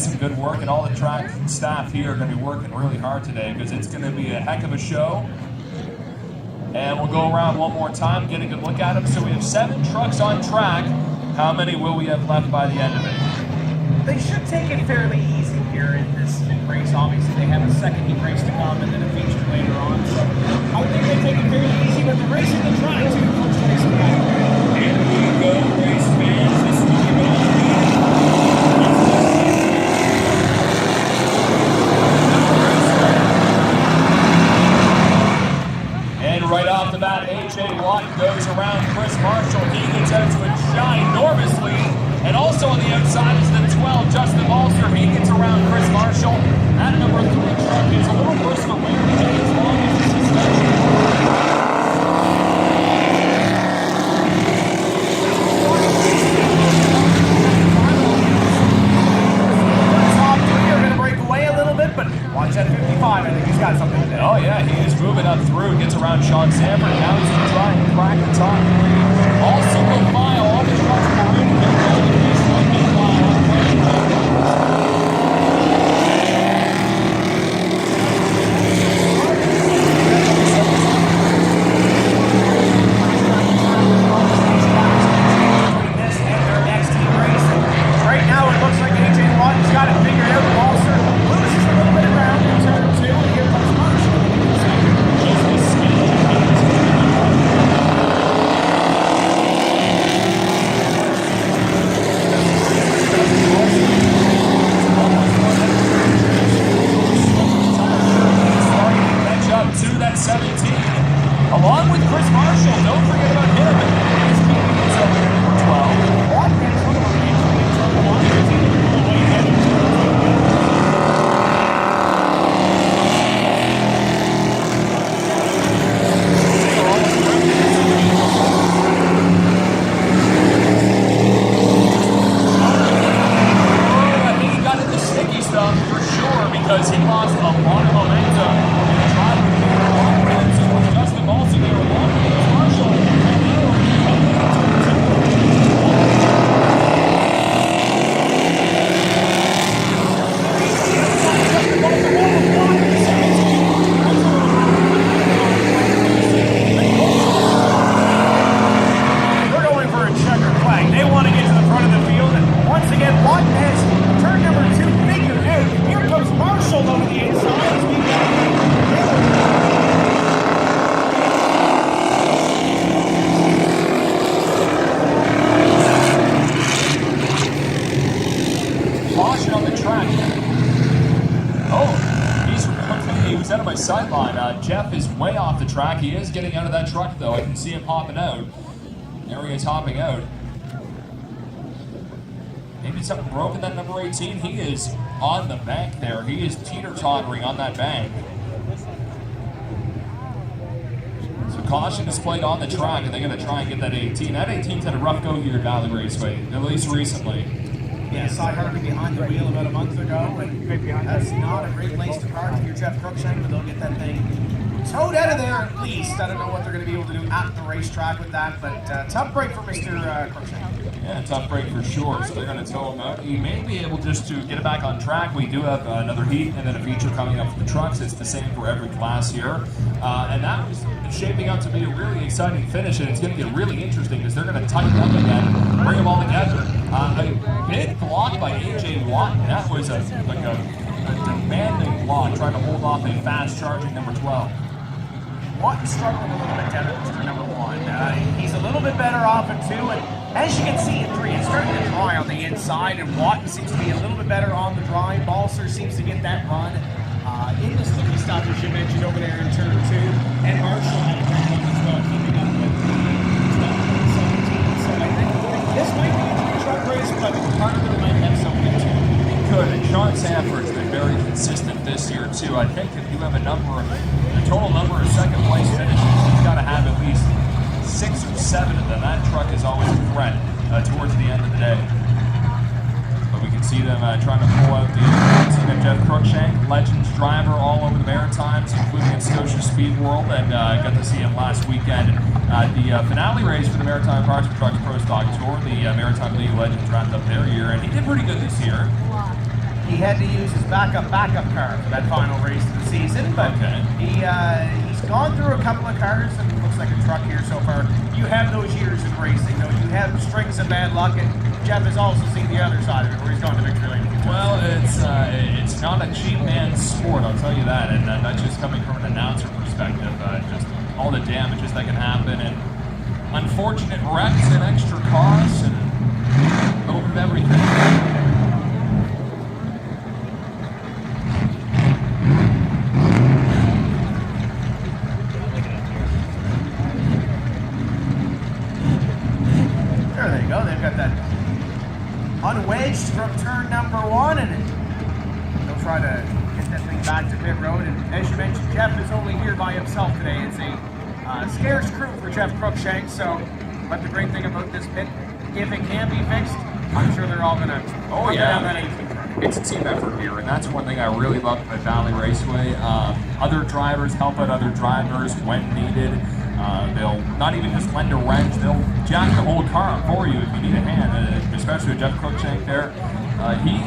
some good work, and all the track staff here are going to be working really hard today because it's going to be a heck of a show. And we'll go around one more time, get a good look at them. So we have 7 trucks on track. How many will we have left by the end of it? They should take it fairly easy here in this race. Obviously, they have a second heat race to come and then a feature later on. So I think they take it fairly easy, but the race is the track to the first race of the night. Here we go, race fans. This is and right off the bat, AJ Watt goes around Chris Marshall. He gets out to a ginormous lead. And also on the outside is the 12, Justin Balser. He gets around Chris Marshall. That number 3 truck is a little worse for wear today as long as the suspension. The top 3 are going to break away a little bit, but watch that 55. I think he's got something today. Oh yeah, he is moving up through. Gets around Sean Sanford. Now he's going to try and crack the top 3. All single file, all the trucks are in. Jeff is way off the track. He is getting out of that truck, though. I can see him hopping out. There he is hopping out. Maybe something broke in that number 18. He is on the bank there. He is teeter-tottering on that bank. So caution displayed on the track, and they're going to try and get that 18. That 18's had a rough go here at Valley Raceway, at least recently. Yeah, saw Harvey behind the wheel about a month ago, and that's not a great place to park if you're Jeff Cruikshank, but they'll get that thing towed out of there at least. I don't know what they're going to be able to do at the racetrack with that, but tough break for Mr. Cruikshank. Yeah, tough break for sure, so they're going to tow him out. He may be able just to get it back on track. We do have another heat and then a feature coming up for the trucks. It's the same for every class here. And that was shaping up to be a really exciting finish, and it's going to get really interesting because they're going to tighten up again, bring them all together. A big block by AJ Watt. That was a demanding block, trying to hold off a fast-charging number 12. Watt struggling a little bit down at Mr. number 1. He's a little bit better off at 2, and as you can see in 3, it's starting to dry on the inside, and Watt seems to be a little bit better on the dry. Balser seems to get that run in the slicky stuff, as you mentioned, over there in turn 2, and Marshall had a great one as well, keeping up with the 12 and 17. So I think this might be a 3-truck race, but part of it might have something too. It could, and Sean Sanford's been very consistent this year too. I think if you have a total number of second place finishes, he's got to have at least 6 or 7 of them. That truck is always a threat towards the end of the day. But we can see them trying to pull out the team of Jeff Cruikshank, Legends driver all over the Maritimes, including in Scotia Speed World, and got to see him last weekend at the finale race for the Maritime Parts and Trucks Pro Stock Tour. The Maritime League Legends wrapped up their year, and he did pretty good this year. he had to use his backup car for that final race of the season. But he's gone through a couple of cars, and it looks like a truck here so far. You have those years in racing, though. You have strings of bad luck, and Jeff has also seen the other side of it, where he's gone to victory lane. Well, it's not a cheap man's sport, I'll tell you that, and not just coming from an announcer perspective. Just all the damages that can happen, and unfortunate wrecks and extra costs, and a little bit of everything. There they go. They've got that unwedged from turn number 1, and they'll try to get that thing back to pit road. And as you mentioned, Jeff is only here by himself today. It's a scarce crew for Jeff Cruikshank. So, but the great thing about this pit, if it can be fixed, I'm sure they're all going to down that 18 truck. It's a team effort here, and that's one thing I really love at Valley Raceway. Other drivers help out other drivers when needed. They'll not even just lend a wrench, they'll jack the whole car up for you if you need a hand, especially with Jeff Cruikshank there. He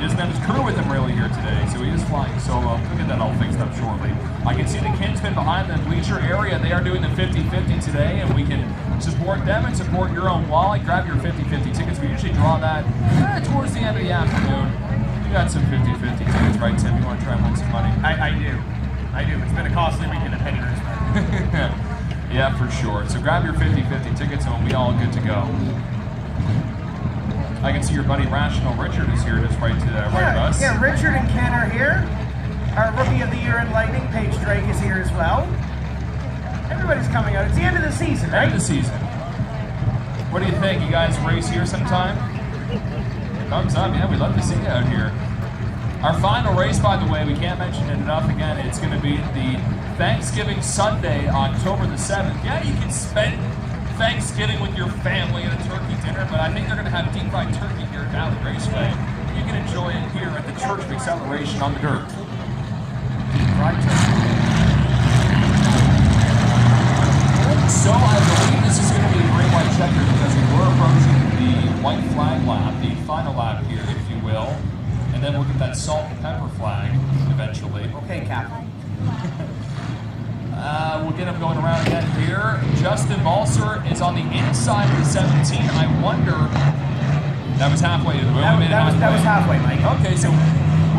doesn't have his crew with him really here today, so he is flying solo. We'll get that all fixed up shortly. I can see the Kinsmen behind the bleacher area. They are doing the 50-50 today, and we can support them and support your own wallet. Grab your 50-50 tickets. We usually draw that towards the end of the afternoon. You got some 50-50 tickets, right, Tim? You want to try and win some money? I do. It's been a costly weekend at Penny Raceway. Yeah, for sure. So grab your 50-50 tickets and we'll be all good to go. I can see your buddy Rational Richard is here just right of us. Yeah, Richard and Ken are here. Our Rookie of the Year in Lightning, Paige Drake, is here as well. Everybody's coming out. It's the end of the season, right? End of the season. What do you think? You guys race here sometime? Thumbs up. Yeah, we'd love to see you out here. Our final race, by the way, we can't mention it enough again, it's going to be the Thanksgiving Sunday, October the 7th. Yeah, you can spend Thanksgiving with your family at a turkey dinner, but I think they're going to have deep fried turkey here at Valley Raceway. You can enjoy it here at the Church of Acceleration on the dirt. Deep fried turkey. So I believe this is going to be a great white checker because we're approaching the white flag lap, the final lap here, if you will. And then we'll get that salt and pepper flag eventually. Okay, Captain. We'll get him going around again here. Justin Balser is on the inside of the 17. I wonder. That was halfway. That was halfway, Mike. Okay, so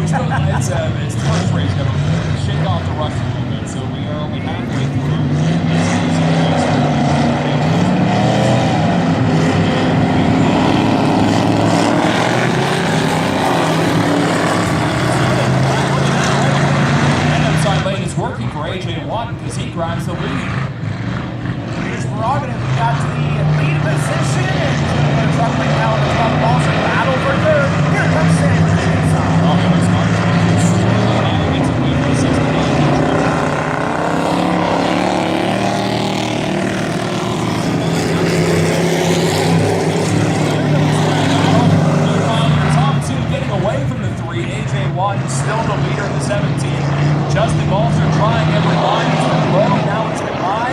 it's the first race. Got to shake off the rust a little bit. So we are only halfway through. Working for AJ Watton because he grabs the lead. Here's prerogative. We got to the lead position, and the truck right now on the top of also battle for third. Here comes Sam. Top two getting away from the 3. AJ Watton still the leader of the 17. Justin Balser trying every line. He's been low, now it's been high.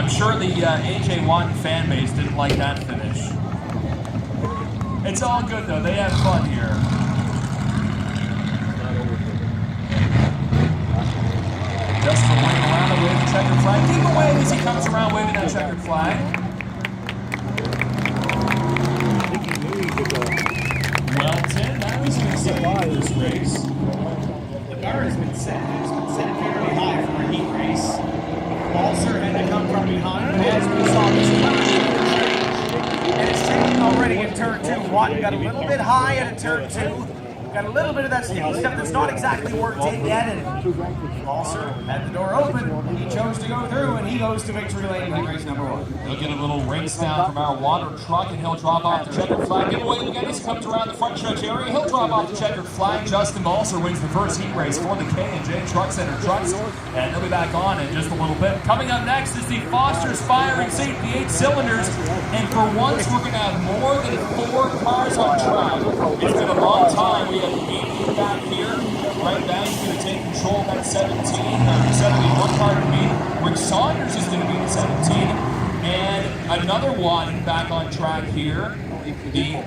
I'm sure the AJ Watton fan base didn't like that finish. It's all good though, they have fun here. Justin waving around and waving the checkered flag. Keep him waving as he comes around waving that checkered flag. Welton, now he's going to set into this race. The bar has been set. It's been set fairly high for a heat race. Balser had to come from behind, but as we saw, this is and it's changing already in turn 2. Watton got a little bit high in turn 2. Got a little bit of that stuff that's not exactly worked in yet, and Balser had the door open. He chose to go through, and he goes to victory lane in heat race number 1. He'll get a little race down from our water truck, and he'll drop off the checkered flag. Get away again as he comes around the front stretch area. He'll drop off the checkered flag. Justin Balser wins the first heat race for the K&J Truck Center trucks, and they'll be back on in just a little bit. Coming up next is the Foster's Fire and Safety 8 cylinders, and for once we're going to have more than 4 cars on track. It's been a long time. We have 8 back here. Right now he's going to take control of that 71 car to me. Rick Saunders is going to be the 17, and another one back on track here. The